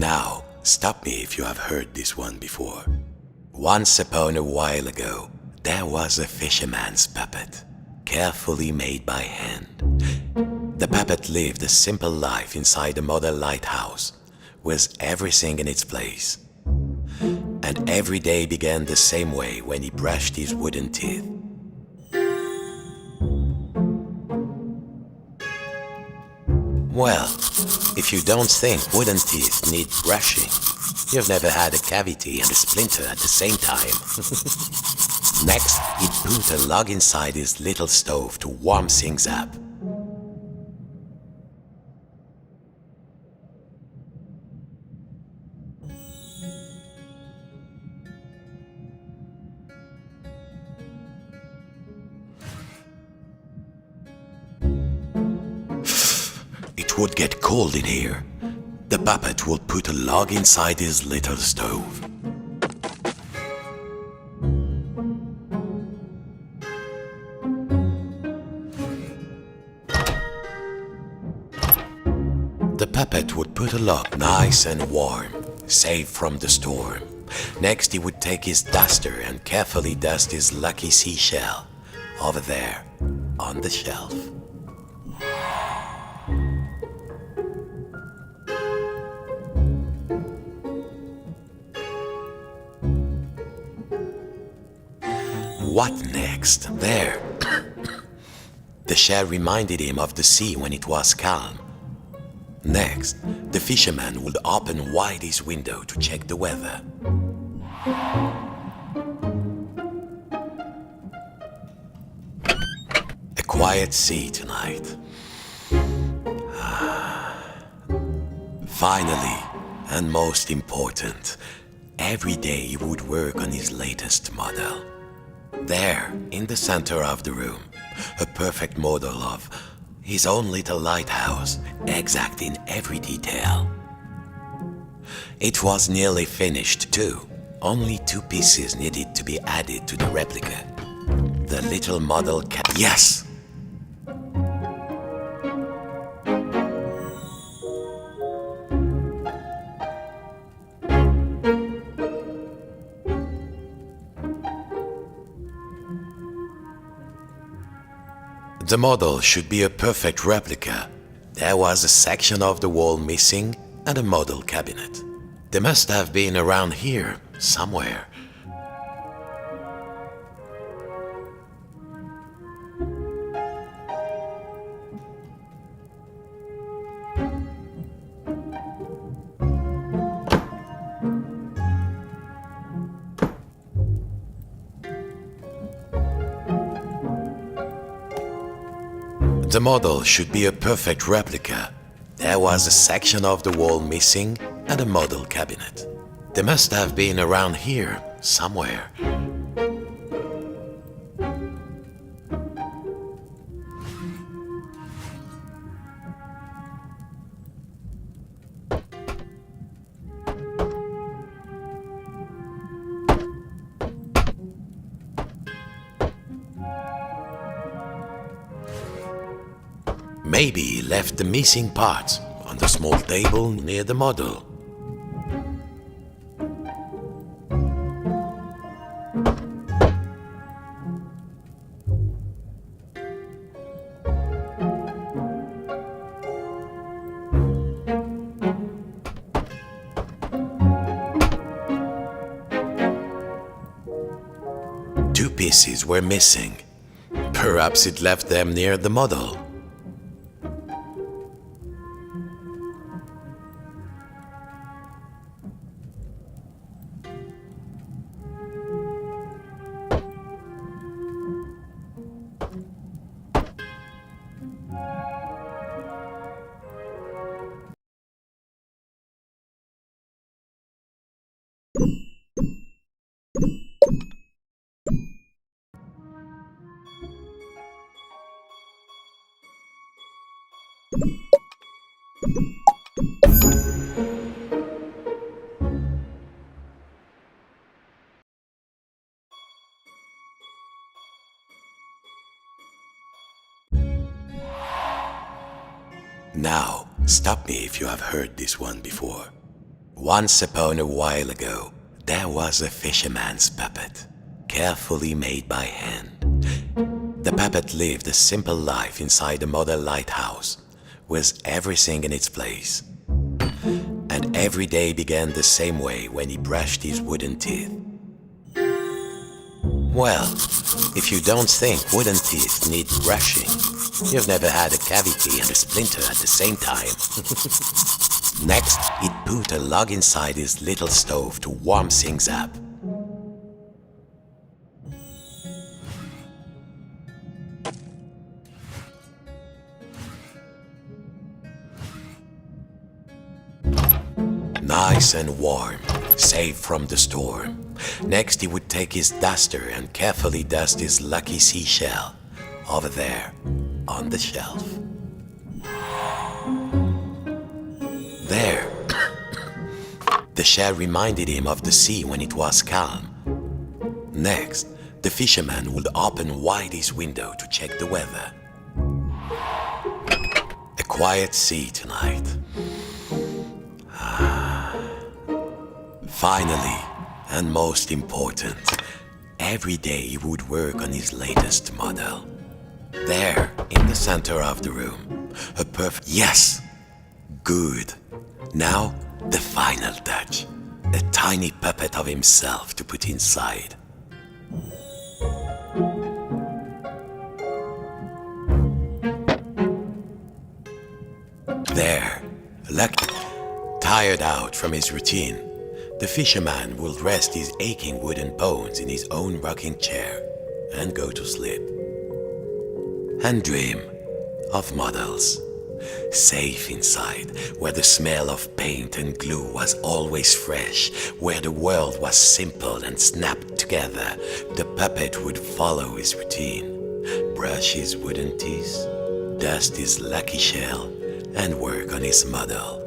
Now, stop me if you have heard this one before. Once upon a while ago, there was a fisherman's puppet, carefully made by hand. The puppet lived a simple life inside a model lighthouse, with everything in its place. And every day began the same way when he brushed his wooden teeth. Well, if you don't think wooden teeth need brushing, you've never had a cavity and a splinter at the same time. Next, he put a log inside his little stove to warm things up. It would get cold in here. The puppet would put a log inside his little stove. The puppet would put a log nice and warm, safe from the storm. Next, he would take his duster and carefully dust his lucky seashell over there on the shelf. What next? There. The shell reminded him of the sea when it was calm. Next, the fisherman would open wide his window to check the weather. A quiet sea tonight. Finally, and most important, every day he would work on his latest model. There, in the center of the room, a perfect model of his own little lighthouse, exact in every detail. It was nearly finished too. Only 2 pieces needed to be added to the replica. The little model yes! The model should be a perfect replica. There was a section of the wall missing and a model cabinet. They must have been around here, somewhere. The model should be a perfect replica. There was a section of the wall missing and a model cabinet. They must have been around here, somewhere. Maybe he left the missing parts on the small table near the model. Two pieces were missing. Perhaps it left them near the model. Now, stop me if you have heard this one before. Once upon a while ago, there was a fisherman's puppet, carefully made by hand. The puppet lived a simple life inside a model lighthouse, with everything in its place. And every day began the same way when he brushed his wooden teeth. Well, if you don't think wooden teeth need brushing, you've never had a cavity and a splinter at the same time. Next, he'd put a log inside his little stove to warm things up. Nice and warm, safe from the storm. Next, he would take his duster and carefully dust his lucky seashell over there on the shelf. There, the shell reminded him of the sea when it was calm. Next, the fisherman would open wide his window to check the weather. A quiet sea tonight. Finally, and most important, every day he would work on his latest model. There, in the center of the room, a perfect... Yes! Good. Now, the final touch. A tiny puppet of himself to put inside. There, tired out from his routine, the fisherman will rest his aching wooden bones in his own rocking chair and go to sleep. And dream of models, safe inside, where the smell of paint and glue was always fresh, where the world was simple and snapped together. The puppet would follow his routine, brush his wooden teeth, dust his lucky shell, and work on his model.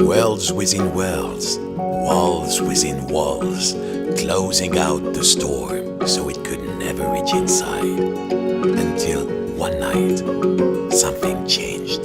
Worlds within worlds, walls within walls, closing out the storm so it could never reach inside. Until one night, something changed.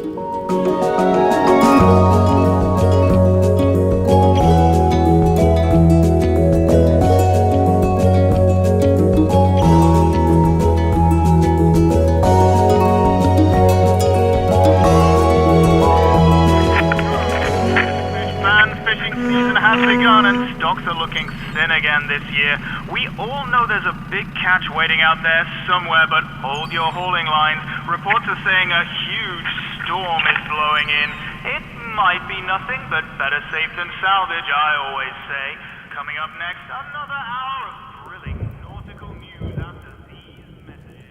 Stocks are looking thin again this year. We all know there's a big catch waiting out there somewhere, but hold your hauling lines. Reports are saying a huge storm is blowing in. It might be nothing, but better safe than salvage, I always say. Coming up next, another hour of thrilling nautical news after these messages.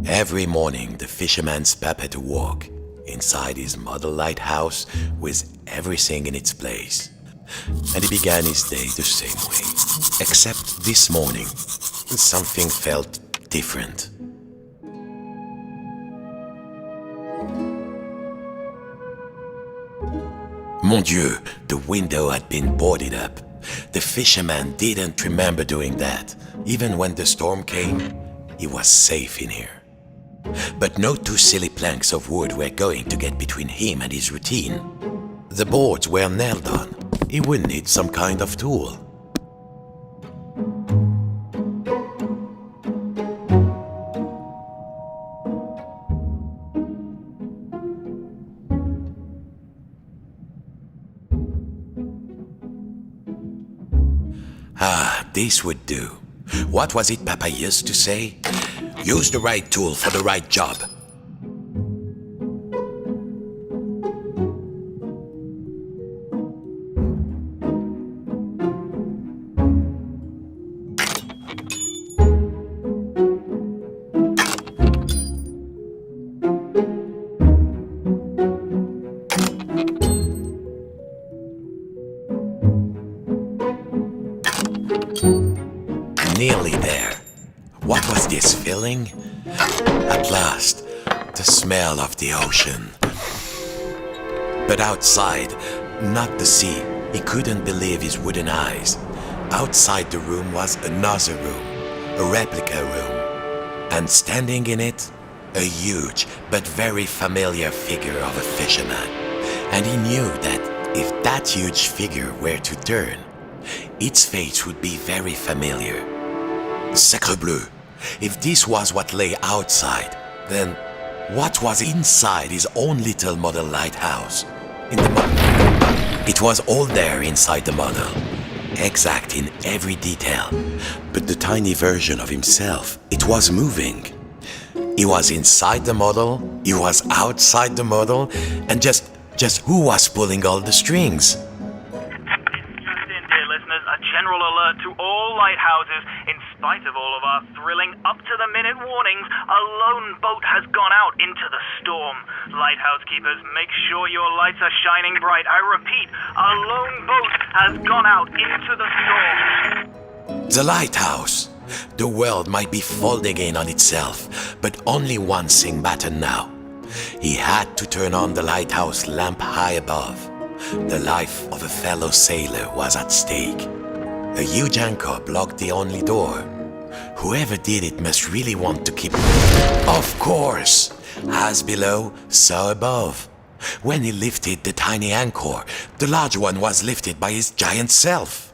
Every morning, the fisherman's puppet awoke inside his model lighthouse with everything in its place. And he began his day the same way. Except this morning, something felt different. Mon Dieu, the window had been boarded up. The fisherman didn't remember doing that. Even when the storm came, he was safe in here. But no two silly planks of wood were going to get between him and his routine. The boards were nailed on. He would need some kind of tool. This would do. What was it Papa used to say? Use the right tool for the right job. Nearly there. What was this feeling? At last, the smell of the ocean. But outside, not the sea. He couldn't believe his wooden eyes. Outside the room was another room, a replica room. And standing in it, a huge but very familiar figure of a fisherman. And he knew that if that huge figure were to turn, its face would be very familiar. Sacre bleu! If this was what lay outside, then what was inside his own little model lighthouse? It was all there inside the model, exact in every detail. But the tiny version of himself, it was moving. He was inside the model, he was outside the model, and just who was pulling all the strings? Just in, dear listeners, a general alert to all lighthouses. In spite of all of our thrilling up-to-the-minute warnings, a lone boat has gone out into the storm. Lighthouse keepers, make sure your lights are shining bright. I repeat, a lone boat has gone out into the storm. The lighthouse. The world might be folding in on itself, but only one thing mattered now. He had to turn on the lighthouse lamp high above. The life of a fellow sailor was at stake. A huge anchor blocked the only door. Whoever did it must really want to keep... Of course! As below, so above. When he lifted the tiny anchor, the large one was lifted by his giant self.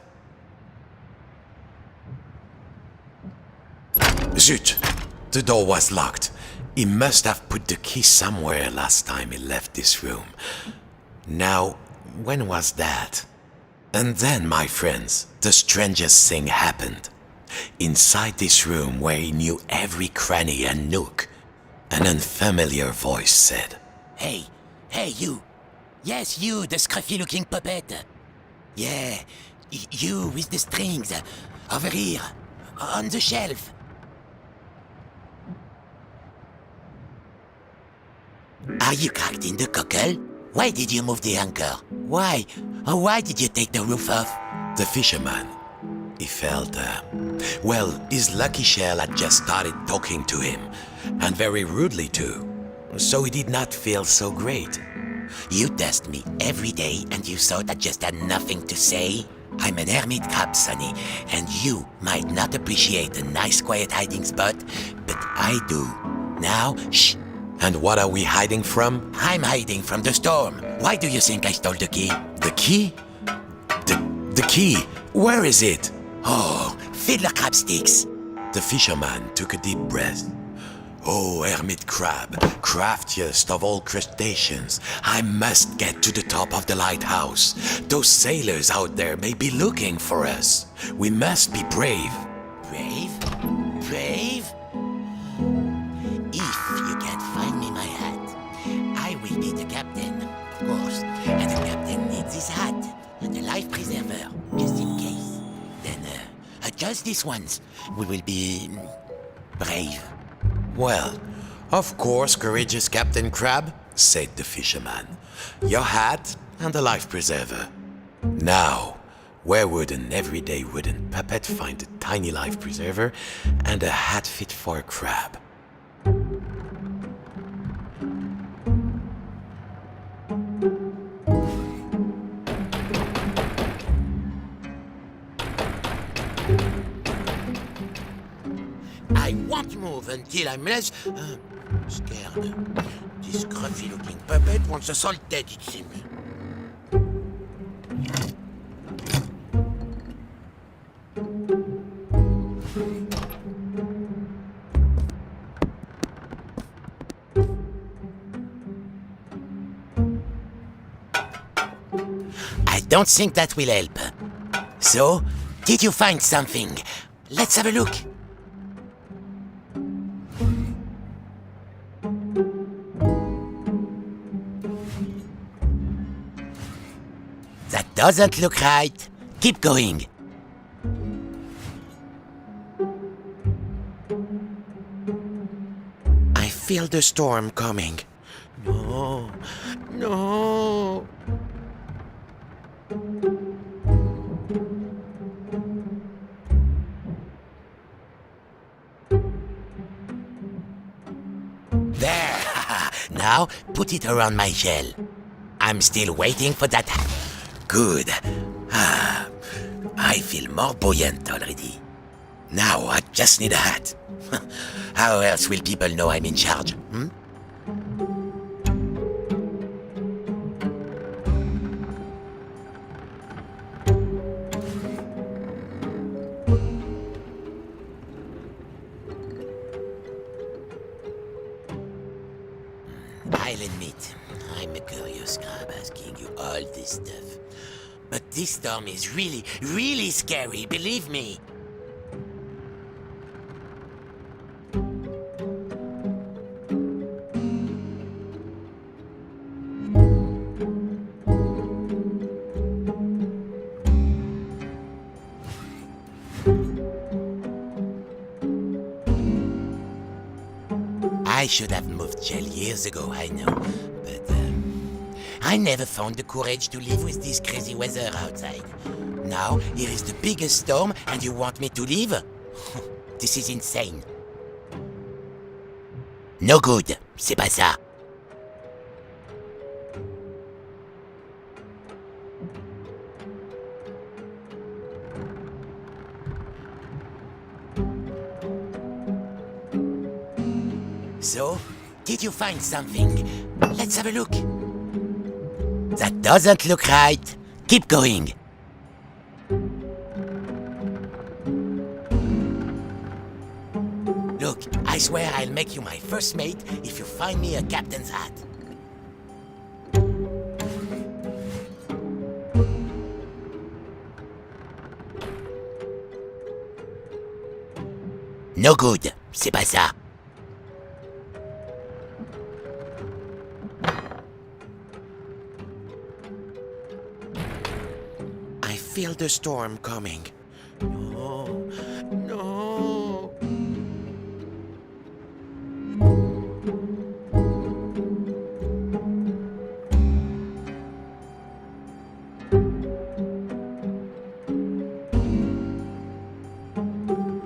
Zut! The door was locked. He must have put the key somewhere last time he left this room. Now, when was that? And then, my friends, the strangest thing happened. Inside this room where he knew every cranny and nook, an unfamiliar voice said, Hey, you. Yes, you, the scruffy-looking puppet. Yeah, you with the strings. Over here, on the shelf. Are you cracked in the cockle? Why did you move the anchor? Why? Or why did you take the roof off? The fisherman. He felt, his lucky shell had just started talking to him, and very rudely too. So he did not feel so great. You test me every day and you thought I just had nothing to say? I'm an hermit crab, Sonny, and you might not appreciate a nice quiet hiding spot, but I do. Now, shh. And what are we hiding from? I'm hiding from the storm. Why do you think I stole the key? The key? The key? Where is it? Oh, fiddler crab sticks. The fisherman took a deep breath. Oh, hermit crab, craftiest of all crustaceans, I must get to the top of the lighthouse. Those sailors out there may be looking for us. We must be brave. Brave? Brave? If you can't find me my hat, I will be the captain, of course. And the captain needs his hat and a life preserver, just in case. Then, just this once, we will be brave. Well, of course, courageous Captain Crab, said the fisherman. Your hat and a life preserver. Now, where would an everyday wooden puppet find a tiny life preserver and a hat fit for a crab? I won't move until I'm less... scared. This scruffy-looking puppet wants us all dead, it seems. I don't think that will help. So, did you find something? Let's have a look. That doesn't look right. Keep going. I feel the storm coming. No. No. Now, put it around my shell. I'm still waiting for that. Good. I feel more buoyant already. Now I just need a hat. How else will people know I'm in charge? Island meat. I'm a curious crab asking you all this stuff. But this storm is really, really scary, believe me. I should have moved shell years ago, I know. But, I never found the courage to live with this crazy weather outside. Now, here is the biggest storm and you want me to leave? This is insane. No good, c'est pas ça. So, did you find something? Let's have a look. That doesn't look right. Keep going. Look, I swear I'll make you my first mate if you find me a captain's hat. No good, c'est pas ça. I feel the storm coming. No, no.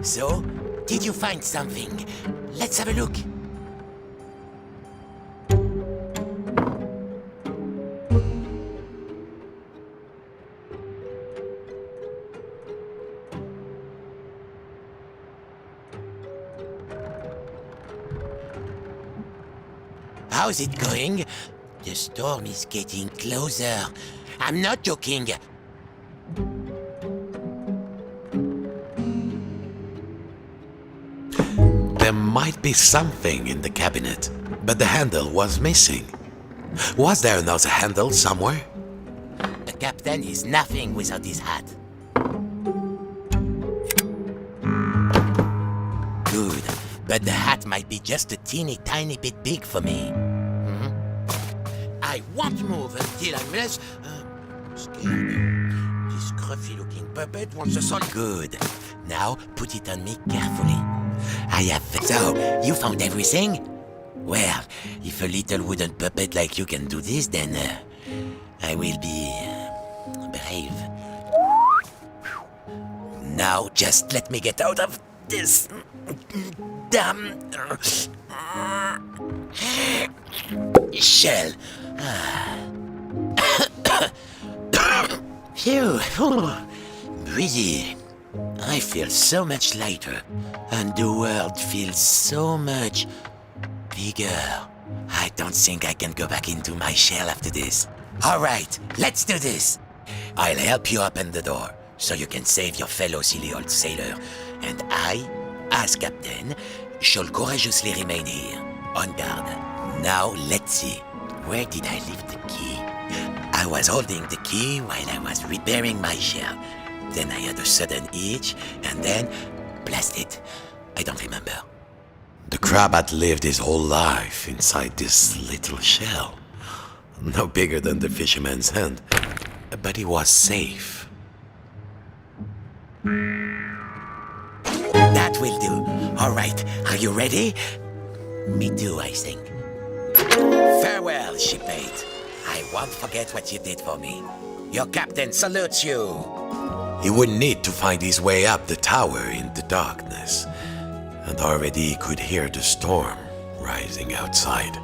So, did you find something? Let's have a look. How's it going? The storm is getting closer. I'm not joking. There might be something in the cabinet, but the handle was missing. Was there another handle somewhere? The captain is nothing without his hat. Good, but the hat might be just a teeny tiny bit big for me. I won't move until I'm less scared. This scruffy-looking puppet wants a solid. Good. Now put it on me carefully. I have. So, you found everything? Well, if a little wooden puppet like you can do this, then I will be brave. Now, just let me get out of this damn shell. Phew. Breezy. I feel so much lighter, and the world feels so much bigger. I don't think I can go back into my shell after this. All right, let's do this. I'll help you open the door, so you can save your fellow silly old sailor. And I, as captain, shall courageously remain here, on guard. Now, let's see. Where did I leave the key? I was holding the key while I was repairing my shell. Then I had a sudden itch, and then, blast it, I don't remember. The crab had lived his whole life inside this little shell. No bigger than the fisherman's hand, but he was safe. That will do. All right, are you ready? Me too, I think. Farewell, shipmate. I won't forget what you did for me. Your captain salutes you. He would need to find his way up the tower in the darkness, and already he could hear the storm rising outside.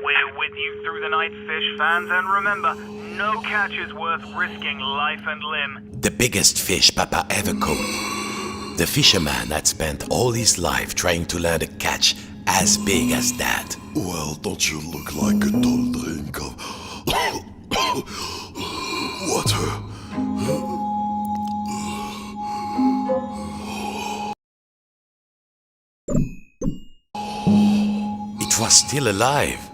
We're with you through the night, fish fans, and remember, no catch is worth risking life and limb. The biggest fish Papa ever caught. The fisherman had spent all his life trying to learn a catch as big as that. Well, don't you look like a tall drink of water? It was still alive.